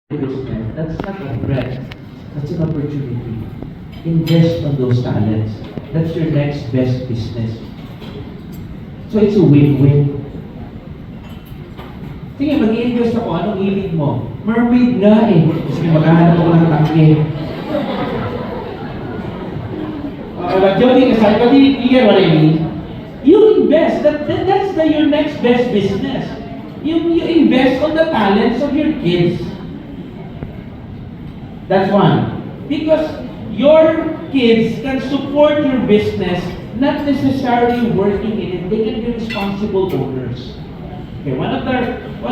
business, that's not a threat. That's an opportunity. Invest on those talents. That's your next best business. So it's a win-win. Sige, mag-i-invest ako. Anong hilig mo? Mermaid nga eh. Sige, maghahanap ako ng tangke. But joking aside, but you get what I mean? You invest. That's your next best business. You invest on the talents of your kids. That's one. Because your kids can support your business, not necessarily working in it. They can be responsible owners. Okay, one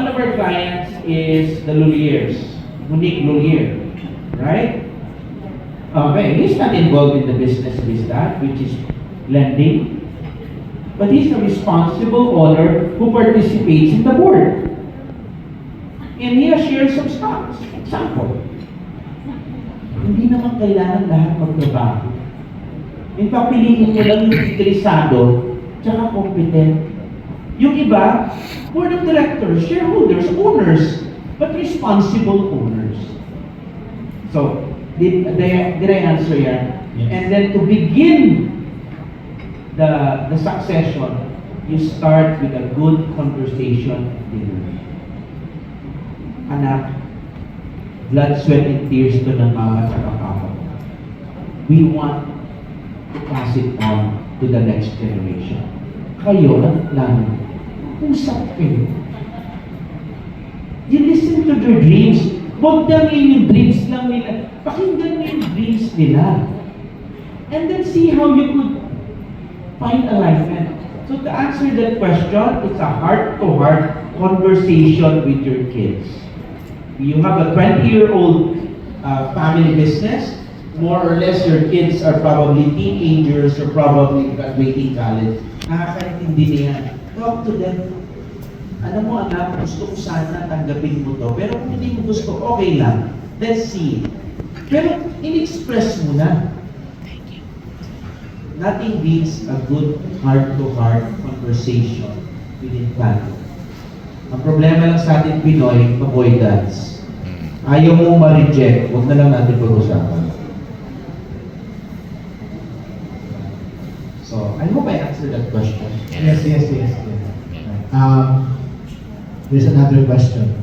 of our clients is the Luliers, Monique Lulier, right? Okay, he's not involved in the business with that, which is lending, but he's a responsible owner who participates in the board. And he has shared some stocks. Example, hindi naman kailangan lahat magtrabaho. In fact, piliin mo lang yung interesado tsaka competent. Yung iba, board of directors, shareholders, owners, but responsible owners. So, did I answer yan? Yes. And then to begin the succession, you start with a good conversation at dinner. Anak, blood, sweat, and tears to ng mama at papa. We want to pass it on to the next generation. Kayo, ang plano? Usap kayo. You listen to their dreams. Huwag daming yung dreams lang nila. Pakinggan mo yung dreams nila. And then see how you could find alignment. So to answer that question, it's a heart-to-heart conversation with your kids. You have a 20-year-old family business, more or less your kids are probably teenagers or probably graduating college. Nakakaintindi niya. Talk to them. Alam mo anak, gusto ko sana tanggapin mo to. Pero kung hindi mo gusto, okay lang. Let's see. Pero in-express mo na. Nothing beats a good heart-to-heart conversation within family. Ang problema lang sa ating Pinoy, avoidance. Ayaw mo ma-reject, huwag na lang natin pag-usapan. So, I hope I answered that question. Yes. There's another question.